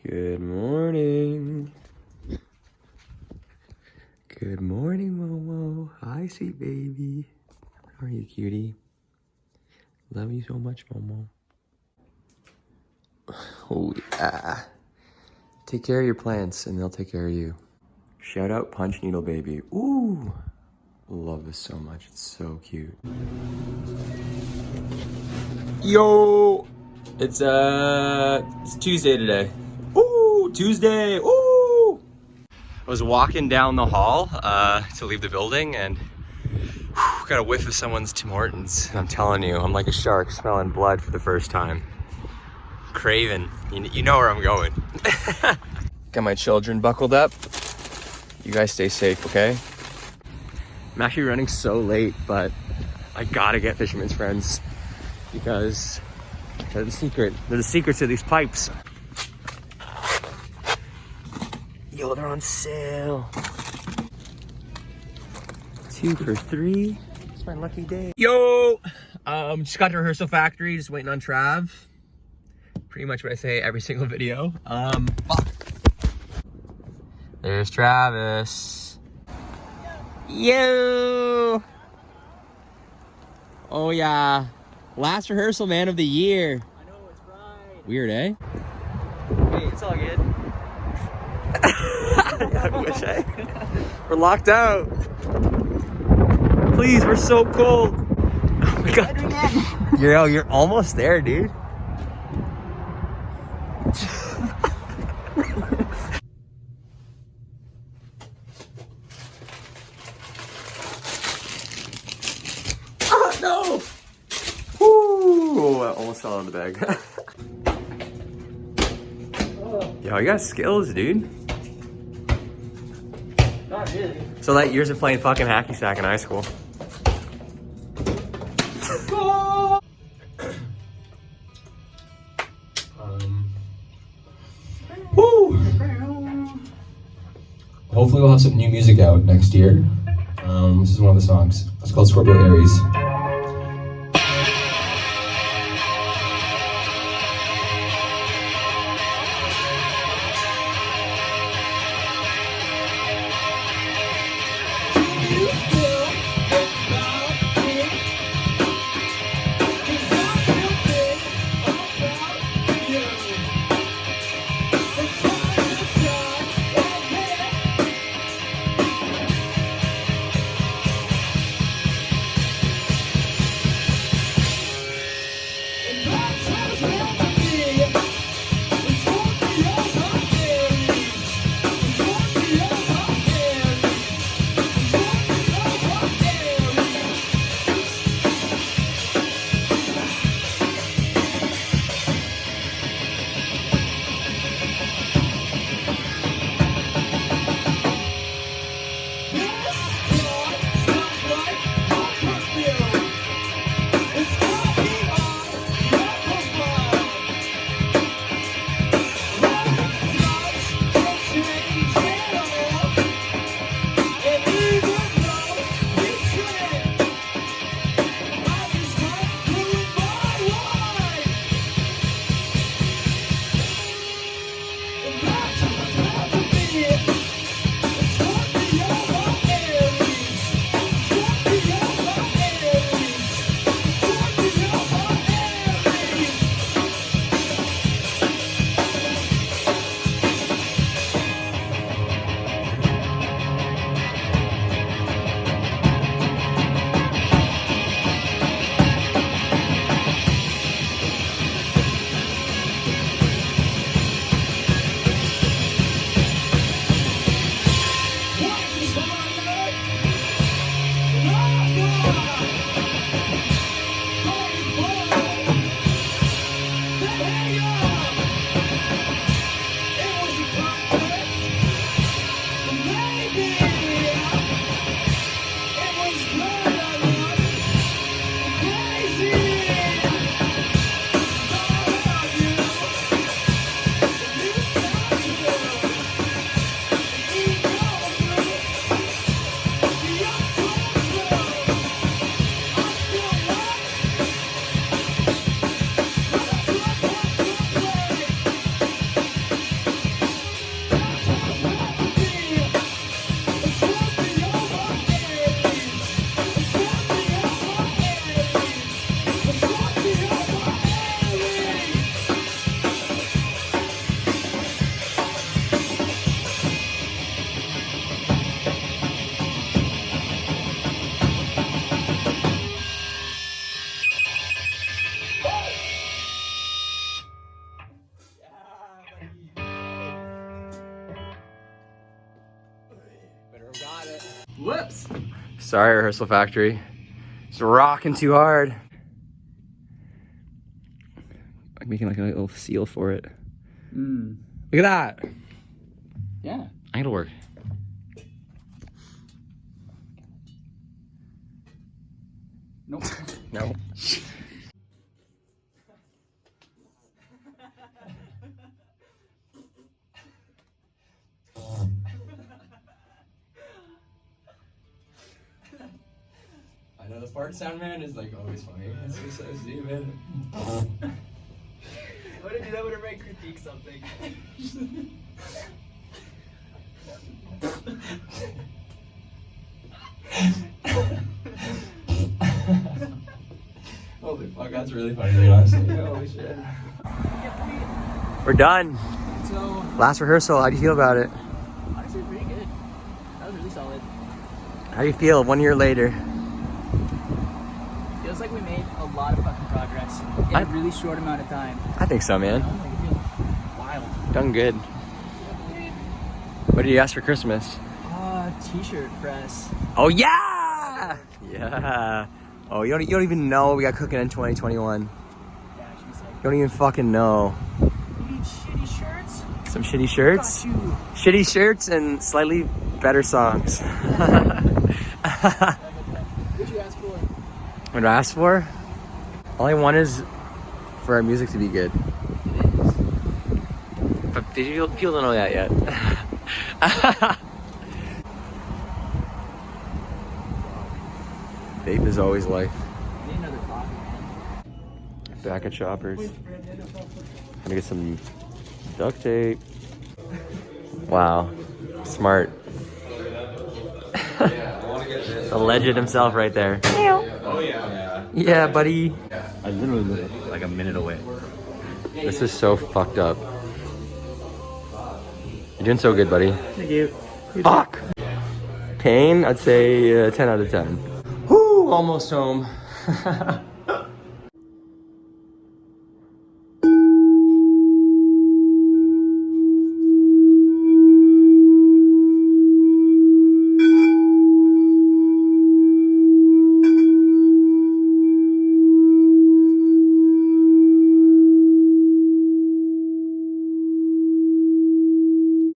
Good morning. Good morning, Momo. Hi, sweet baby. How are you, cutie? Love you so much, Momo. Oh, yeah. Take care of your plants, and they'll take care of you. Shout out Punch Needle Baby. Ooh. Love this so much. It's so cute. Yo! It's Tuesday today. Ooh, Tuesday. Ooh! I was walking down the hall to leave the building and got a whiff of someone's Tim Hortons. I'm telling you, I'm like a shark smelling blood for the first time. Craven, you know where I'm going. Got my children buckled up. You guys stay safe, okay? I'm actually running so late, but I gotta get Fisherman's Friends because they're the secret. They're the secrets of these pipes. Yo, they're on sale. 2 for $3. It's my lucky day. Yo! Just got to Rehearsal Factory, just waiting on Trav. Pretty much what I say every single video. Fuck. There's Travis. Yo! Oh yeah. Last rehearsal man of the year. I know, it's right. Weird, eh? Hey, it's all good. I wish we're locked out. Please, we're so cold. Oh my god. You're almost there, dude. Oh no! Woo! I almost fell out of the bag. Yo, you got skills, dude. Not really. So that years of playing fucking hacky sack in high school. Woo! Hopefully we'll have some new music out next year. This is one of the songs. It's called Scorpio Aries. Whoops. Sorry, Rehearsal Factory. It's rocking too hard. I'm making like a little seal for it. Mm. Look at that. Yeah. It'll work. Nope. No. I know the fart sound, man, is like always funny. It's just so stupid. What if you do that whenever I critique something? Holy fuck, that's really funny to me, honestly. Holy shit. We're done. So, Last rehearsal, how do you feel about it? honestly, pretty good. That was really solid. How do you feel 1 year later? Feels like we made a lot of fucking progress in a really short amount of time. I think so, man. You know? Like, it feels wild. Done good. What did you ask for Christmas? T-shirt press. Oh yeah! Yeah. Oh, you don't even know we got cooking in 2021. Yeah, she was like, You don't even fucking know. you need shitty shirts? Some shitty shirts. Got you. Shitty shirts and slightly better songs. What'd you ask for? What I asked for? All I want is for our music to be good. It is. But people don't know that yet. Vape is always life. I need another coffee, man. Back at Shoppers. Gonna get some duct tape. Wow. Smart. The legend himself right there. Oh yeah. Yeah, buddy. I literally live like a minute away. This is so fucked up. You're doing so good, buddy. Thank you. Fuck! Pain, I'd say 10 out of 10. Whoo, almost home.